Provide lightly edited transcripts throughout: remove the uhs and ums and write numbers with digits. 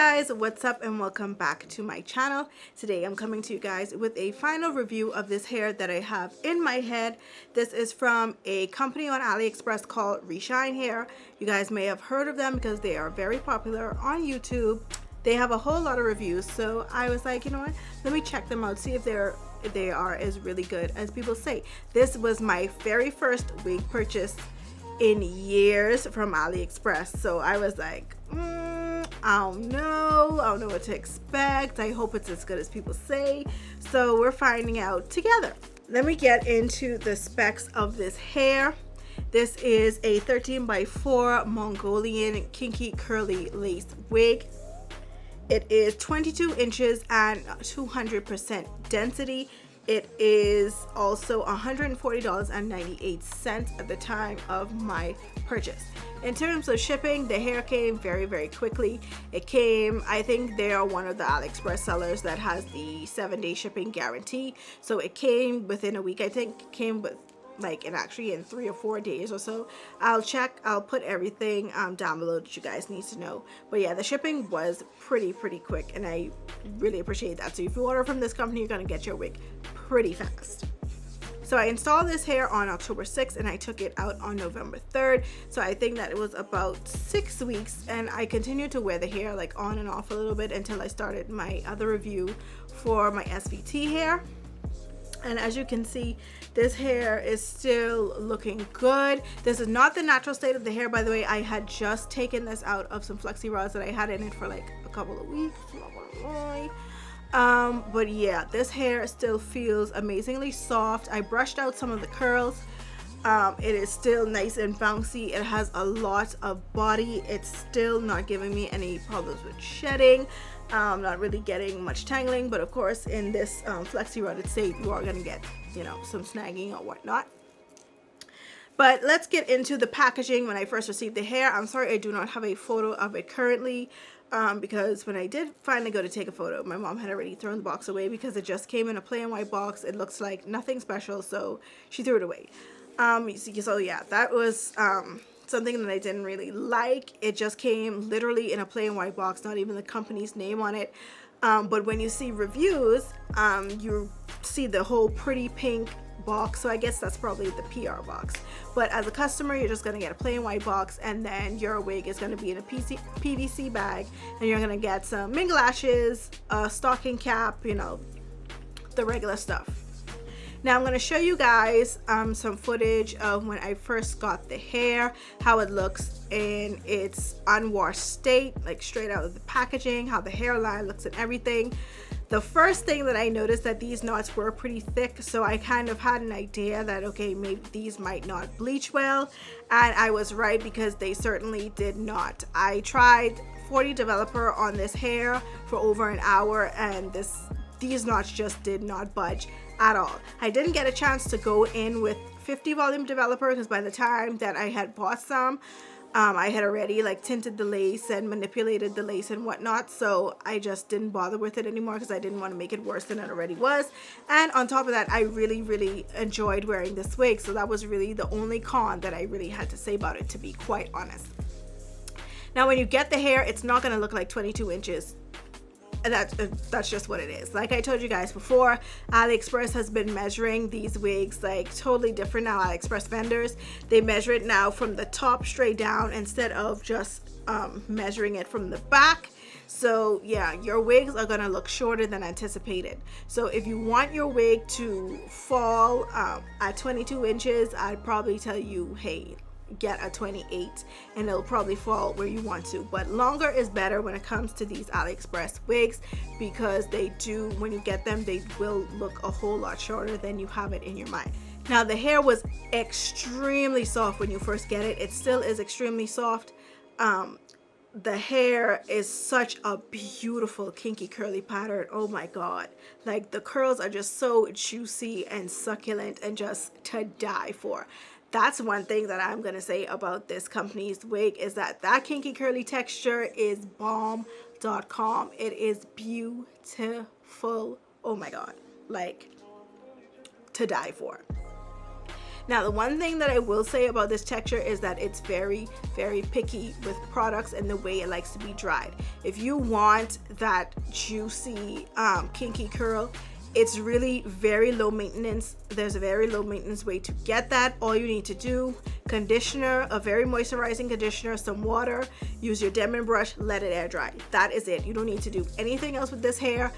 Guys, what's up and welcome back to my channel. Today I'm coming to you guys with a final review of this hair that I have in my head. This is from a company on AliExpress called Reshine hair. You guys may have heard of them because they are very popular on YouTube. They have a whole lot of reviews, so I was like, you know what, let me check them out, see if they are as really good as people say. This was my very first wig purchase in years from AliExpress, so I was like, I don't know what to expect. I hope it's as good as people say, so we're finding out together. Let me get into the specs of this hair. This is a 13x4 Mongolian Kinky curly lace wig. It is 22 inches and 200% density. It is also $140.98 at the time of my purchase. In terms of shipping, the hair came very quickly. It came, I think they are one of the AliExpress sellers that has the 7-day shipping guarantee. So it came within a week. I think it came with actually in 3 or 4 days or so. I'll check. I'll put everything down below that you guys need to know. But yeah, the shipping was pretty quick, and I really appreciate that. So if you order from this company, you're gonna get your wig pretty fast. So I installed this hair on October 6th and I took it out on November 3rd. So I think that it was about 6 weeks, and I continued to wear the hair like on and off a little bit until I started my other review for my SVT hair. And as you can see, this hair is still looking good. This is not the natural state of the hair, by the way. I had just taken this out of some flexi rods that I had in it for like a couple of weeks. But yeah, this hair still feels amazingly soft. I brushed out some of the curls. It is still nice and bouncy. It has a lot of body. It's still not giving me any problems with shedding. Not really getting much tangling, but of course in this flexi rod it's safe. You are gonna get, you know, some snagging or whatnot. But let's get into the packaging. When I first received the hair, I'm sorry I do not have a photo of it currently, because when I did finally go to take a photo, my mom had already thrown the box away because it just came in a plain white box. It looks like nothing special, so she threw it away. So yeah, that was something that I didn't really like. It just came literally in a plain white box, not even the company's name on it. But when you see reviews, you see the whole pretty pink box, so I guess that's probably the PR box. But as a customer, you're just gonna get a plain white box, and then your wig is gonna be in a PVC bag, and you're gonna get some mink lashes, a stocking cap, you know, the regular stuff. Now I'm going to show you guys some footage of when I first got the hair, how it looks in its unwashed state, like straight out of the packaging, how the hairline looks and everything. The first thing that I noticed that these knots were pretty thick, so I kind of had an idea that okay, maybe these might not bleach well, and I was right because they certainly did not. I tried 40 developer on this hair for over an hour, and these knots just did not budge at all. I didn't get a chance to go in with 50 volume developer because by the time that I had bought some, I had already like tinted the lace and manipulated the lace and whatnot, so I just didn't bother with it anymore because I didn't want to make it worse than it already was. And on top of that, I really enjoyed wearing this wig, so that was really the only con that I really had to say about it, to be quite honest. Now when you get the hair, it's not going to look like 22 inches. That's just what it is. Like I told you guys before, AliExpress has been measuring these wigs like totally different now. AliExpress vendors, they measure it now from the top straight down instead of just measuring it from the back. So yeah, your wigs are gonna look shorter than anticipated. So if you want your wig to fall at 22 inches, I'd probably tell you, hey, get a 28 and it'll probably fall where you want to. But longer is better when it comes to these AliExpress wigs, because they do, when you get them, they will look a whole lot shorter than you have it in your mind. Now the hair was extremely soft when you first get it. It still is extremely soft. The hair is such a beautiful kinky curly pattern. Oh my god, like the curls are just so juicy and succulent and just to die for. That's one thing that I'm gonna say about this company's wig, is that kinky curly texture is bomb.com. It is beautiful. Oh my god, like to die for. Now, the one thing that I will say about this texture is that it's very, very picky with products and the way it likes to be dried. If you want that juicy kinky curl, it's really very low maintenance. There's a very low maintenance way to get that. All you need to do, conditioner, a very moisturizing conditioner, some water, use your Denman brush, let it air dry. That is it. You don't need to do anything else with this hair.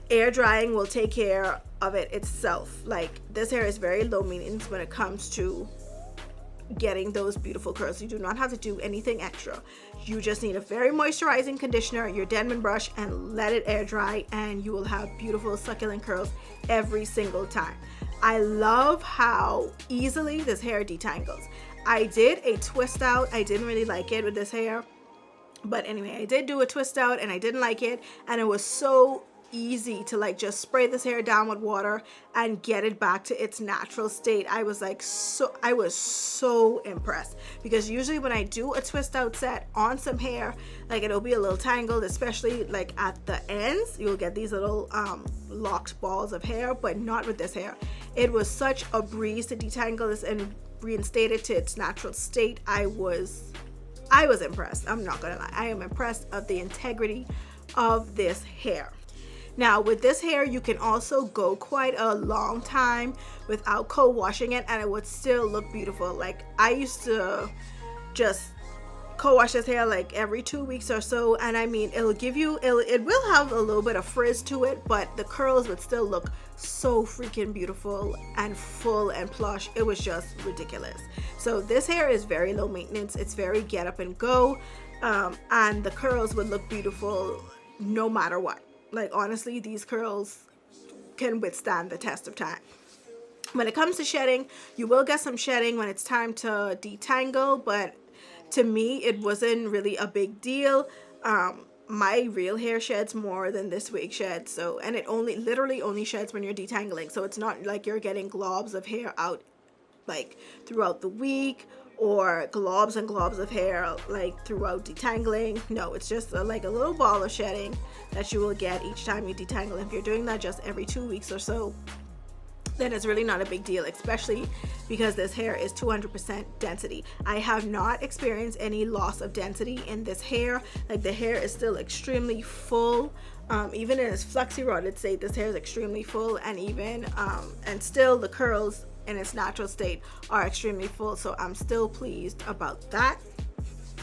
Air drying will take care of it itself. Like, this hair is very low maintenance when it comes to getting those beautiful curls. You do not have to do anything extra. You just need a very moisturizing conditioner, your Denman brush, and let it air dry, and you will have beautiful succulent curls every single time. I love how easily this hair detangles. I did a twist out. I didn't really like it with this hair, but anyway, I did do a twist out and I didn't like it, and it was so easy to like just spray this hair down with water and get it back to its natural state. I was so impressed, because usually when I do a twist out set on some hair, like, it'll be a little tangled, especially like at the ends. You'll get these little locked balls of hair, but not with this hair. It was such a breeze to detangle this and reinstate it to its natural state. I was impressed. I'm not gonna lie. I am impressed of the integrity of this hair. Now, with this hair, you can also go quite a long time without co-washing it, and it would still look beautiful. Like, I used to just co-wash this hair like every 2 weeks or so, and I mean, it will have a little bit of frizz to it, but the curls would still look so freaking beautiful and full and plush. It was just ridiculous. So this hair is very low maintenance. It's very get up and go, and the curls would look beautiful no matter what. Like, honestly, these curls can withstand the test of time. When it comes to shedding, you will get some shedding when it's time to detangle, but to me, it wasn't really a big deal. My real hair sheds more than this wig sheds, so, and it literally only sheds when you're detangling, so it's not like you're getting globs of hair out like throughout the week, or globs and globs of hair like throughout detangling. No, it's just like a little ball of shedding that you will get each time you detangle. If you're doing that just every 2 weeks or so, then it's really not a big deal, especially because this hair is 200% density. I have not experienced any loss of density in this hair. Like, the hair is still extremely full. Even in its flexi rod, it'd say this hair is extremely full, and even and still the curls in its natural state are extremely full, so I'm still pleased about that.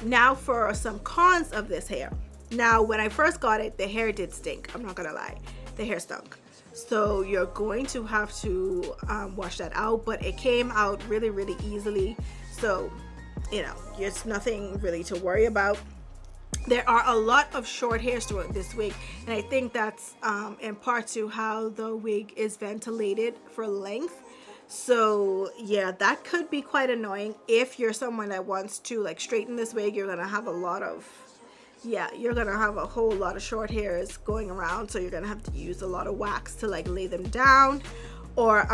Now for some cons of this hair. Now, when I first got it, the hair did stink. I'm not gonna lie, the hair stunk. So you're going to have to wash that out, but it came out really, really easily. So, you know, it's nothing really to worry about. There are a lot of short hairs throughout this wig, and I think that's in part to how the wig is ventilated for length. So yeah, that could be quite annoying. If you're someone that wants to like straighten this wig, you're gonna have you're gonna have a whole lot of short hairs going around, so you're gonna have to use a lot of wax to like lay them down, or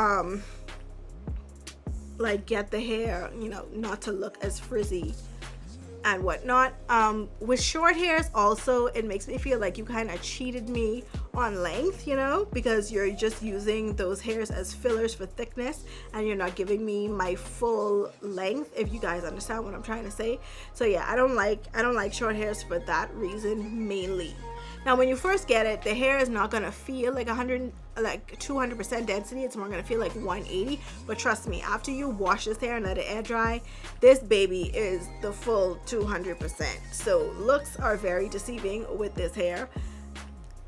like get the hair, you know, not to look as frizzy and whatnot. With short hairs also, it makes me feel like you kind of cheated me on length, you know, because you're just using those hairs as fillers for thickness, and you're not giving me my full length, if you guys understand what I'm trying to say. So yeah, I don't like short hairs for that reason mainly. Now, when you first get it, the hair is not gonna feel like 200% density. It's more gonna feel like 180. But trust me, after you wash this hair and let it air dry, this baby is the full 200%. So looks are very deceiving with this hair.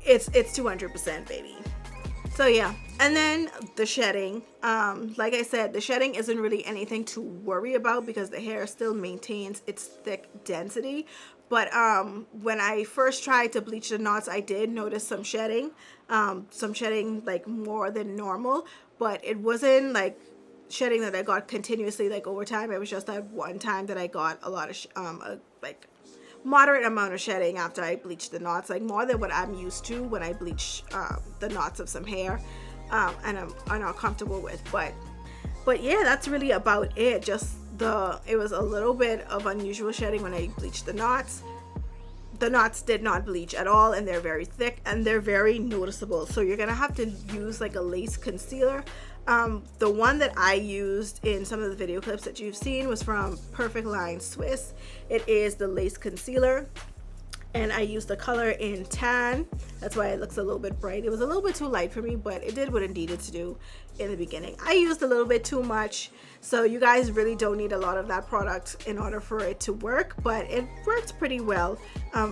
It's 200%, baby. So yeah, and then the shedding. Like I said, the shedding isn't really anything to worry about because the hair still maintains its thick density. But when I first tried to bleach the knots, I did notice some shedding like more than normal, but it wasn't like shedding that I got continuously like over time. It was just that one time that I got a lot of like moderate amount of shedding after I bleached the knots, like more than what I'm used to when I bleach the knots of some hair, and I'm not comfortable with. But yeah, that's really about it. Just it was a little bit of unusual shedding when I bleached the knots. The knots did not bleach at all, and they're very thick and they're very noticeable. So you're gonna have to use like a lace concealer The one that I used in some of the video clips that you've seen was from Perfect Line Swiss. It is the lace concealer, and I used the color in tan. That's why it looks a little bit bright. It was a little bit too light for me, but it did what it needed to do in the beginning. I used a little bit too much, so you guys really don't need a lot of that product in order for it to work, but it works pretty well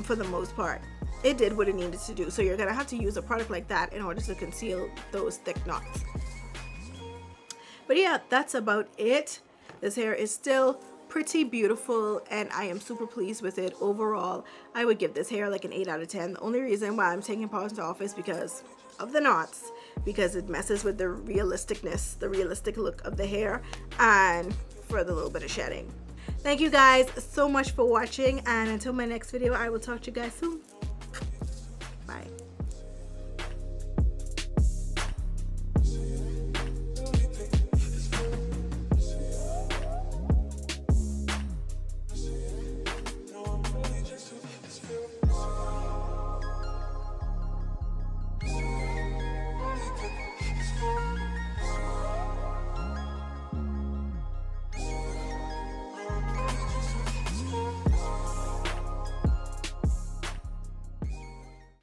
for the most part. It did what it needed to do. So you're gonna have to use a product like that in order to conceal those thick knots. But yeah, that's about it. This hair is still pretty beautiful, and I am super pleased with it overall. I would give this hair like an 8 out of 10. The only reason why I'm taking pause off is because of the knots, because it messes with the realisticness, the realistic look of the hair, and for the little bit of shedding. Thank you guys so much for watching, and until my next video, I will talk to you guys soon.